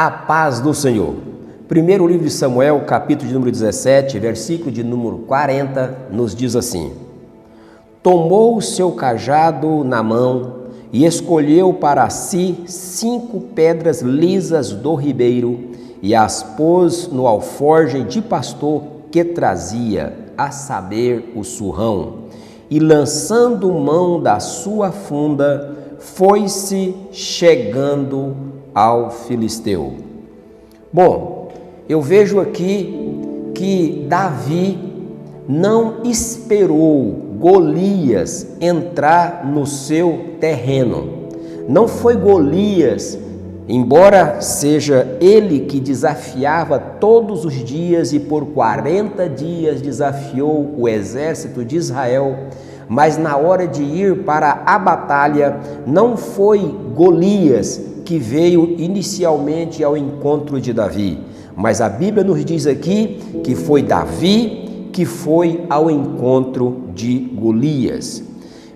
A paz do Senhor. Primeiro livro de Samuel, capítulo de número 17, versículo de número 40, nos diz assim: Tomou o seu cajado na mão e escolheu para si 5 pedras lisas do ribeiro e as pôs no alforje de pastor que trazia, a saber, o surrão. E lançando mão da sua funda, foi-se chegando ao filisteu. Bom, eu vejo aqui que Davi não esperou Golias entrar no seu terreno. Não foi Golias, embora seja ele que desafiava todos os dias e por 40 dias desafiou o exército de Israel, mas na hora de ir para a batalha, não foi Golias que veio inicialmente ao encontro de Davi, mas a Bíblia nos diz aqui que foi Davi que foi ao encontro de Golias.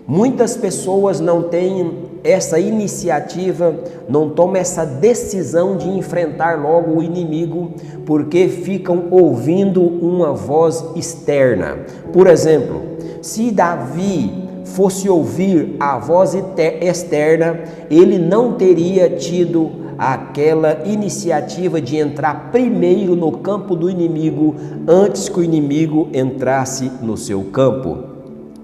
Muitas pessoas não têm essa iniciativa, não tomam essa decisão de enfrentar logo o inimigo, porque ficam ouvindo uma voz externa. Por exemplo, se Davi fosse ouvir a voz externa, ele não teria tido aquela iniciativa de entrar primeiro no campo do inimigo, antes que o inimigo entrasse no seu campo.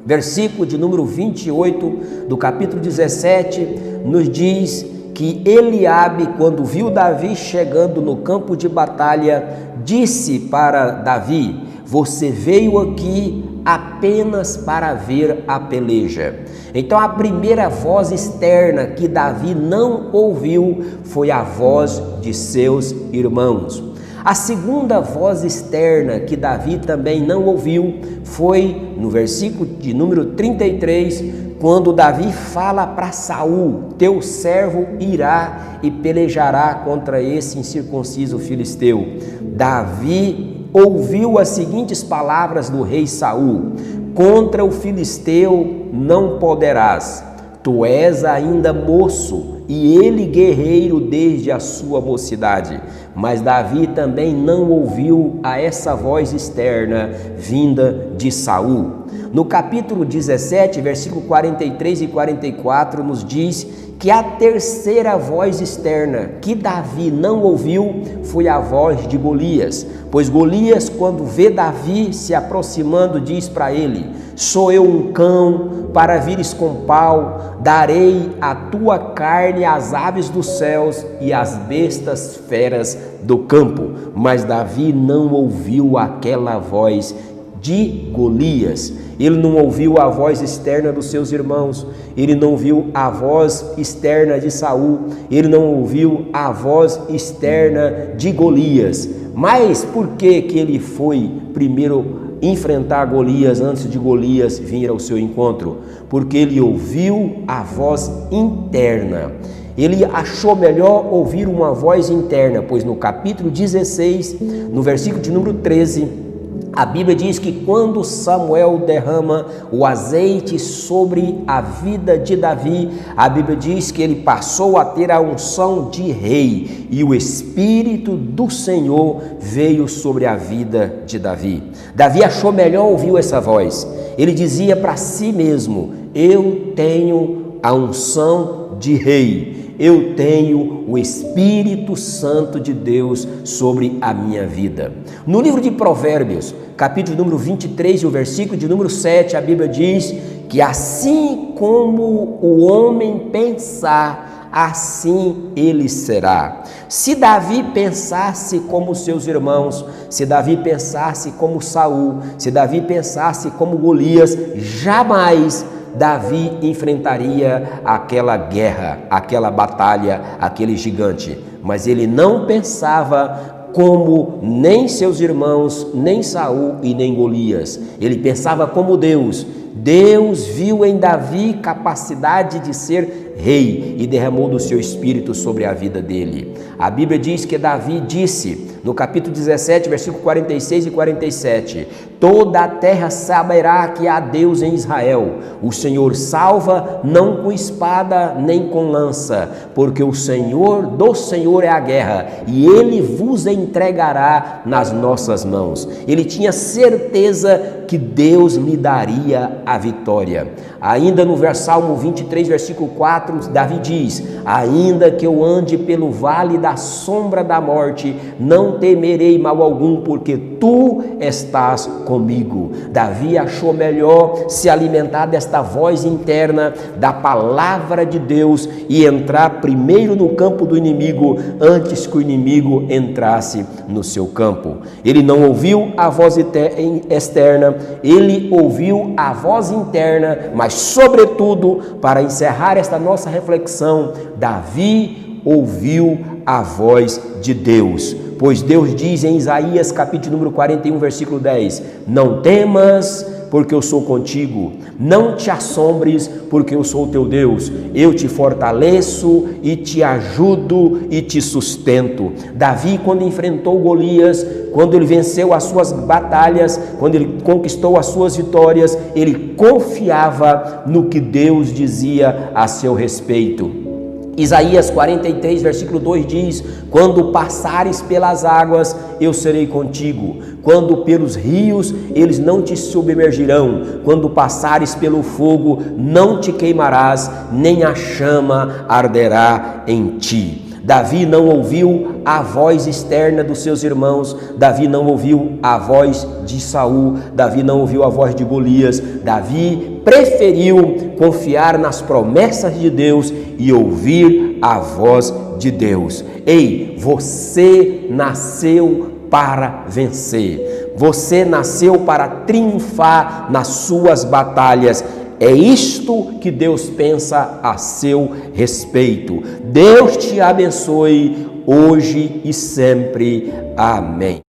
Versículo de número 28 do capítulo 17 nos diz que Eliabe, quando viu Davi chegando no campo de batalha, disse para Davi: você veio aqui apenas para ver a peleja. Então a primeira voz externa que Davi não ouviu foi a voz de seus irmãos. A segunda voz externa que Davi também não ouviu foi no versículo de número 33, quando Davi fala para Saul: teu servo irá e pelejará contra esse incircunciso filisteu. Davi ouviu as seguintes palavras do rei Saul: contra o filisteu não poderás, tu és ainda moço e ele guerreiro desde a sua mocidade. Mas Davi também não ouviu a essa voz externa vinda de Saul. No capítulo 17, versículo 43 e 44 nos diz que a terceira voz externa que Davi não ouviu foi a voz de Golias, pois Golias, quando vê Davi se aproximando, diz para ele: sou eu um cão para vires com pau, darei a tua carne às aves dos céus e às bestas feras do campo. Mas Davi não ouviu aquela voz de Golias. Ele não ouviu a voz externa dos seus irmãos, ele não ouviu a voz externa de Saul, ele não ouviu a voz externa de Golias. Mas por que ele foi primeiro enfrentar Golias antes de Golias vir ao seu encontro? Porque ele ouviu a voz interna. Ele achou melhor ouvir uma voz interna, pois no capítulo 16, no versículo de número 13, a Bíblia diz que quando Samuel derrama o azeite sobre a vida de Davi, a Bíblia diz que ele passou a ter a unção de rei e o Espírito do Senhor veio sobre a vida de Davi. Davi achou melhor ouvir essa voz. Ele dizia para si mesmo: eu tenho a unção de rei. Eu tenho o Espírito Santo de Deus sobre a minha vida. No livro de Provérbios, capítulo número 23, o versículo de número 7, a Bíblia diz que assim como o homem pensar, assim ele será. Se Davi pensasse como seus irmãos, se Davi pensasse como Saul, se Davi pensasse como Golias, jamais Davi enfrentaria aquela guerra, aquela batalha, aquele gigante. Mas ele não pensava como nem seus irmãos, nem Saul e nem Golias. Ele pensava como Deus. Deus viu em Davi capacidade de ser rei e derramou do seu espírito sobre a vida dele. A Bíblia diz que Davi disse: no capítulo 17, versículo 46 e 47. Toda a terra saberá que há Deus em Israel. O Senhor salva, não com espada nem com lança, porque do Senhor é a guerra, e Ele vos entregará nas nossas mãos. Ele tinha certeza que Deus lhe daria a vitória. Ainda no Salmo 23, versículo 4, Davi diz: ainda que eu ande pelo vale da sombra da morte, não temerei mal algum, porque tu estás comigo. Davi achou melhor se alimentar desta voz interna da palavra de Deus e entrar primeiro no campo do inimigo antes que o inimigo entrasse no seu campo. Ele não ouviu a voz externa, ele ouviu a voz interna, mas sobretudo, para encerrar esta nossa reflexão, Davi ouviu a voz de Deus. Pois Deus diz em Isaías capítulo número 41, versículo 10: não temas, porque eu sou contigo, não te assombres, porque eu sou o teu Deus, eu te fortaleço e te ajudo e te sustento. Davi, quando enfrentou Golias, quando ele venceu as suas batalhas, quando ele conquistou as suas vitórias, ele confiava no que Deus dizia a seu respeito. Isaías 43, versículo 2 diz: quando passares pelas águas, eu serei contigo. Quando pelos rios, eles não te submergirão. Quando passares pelo fogo, não te queimarás, nem a chama arderá em ti. Davi não ouviu a voz externa dos seus irmãos, Davi não ouviu a voz de Saul, Davi não ouviu a voz de Golias. Davi preferiu confiar nas promessas de Deus e ouvir a voz de Deus. Ei, você nasceu para vencer, você nasceu para triunfar nas suas batalhas. É isto que Deus pensa a seu respeito. Deus te abençoe hoje e sempre. Amém.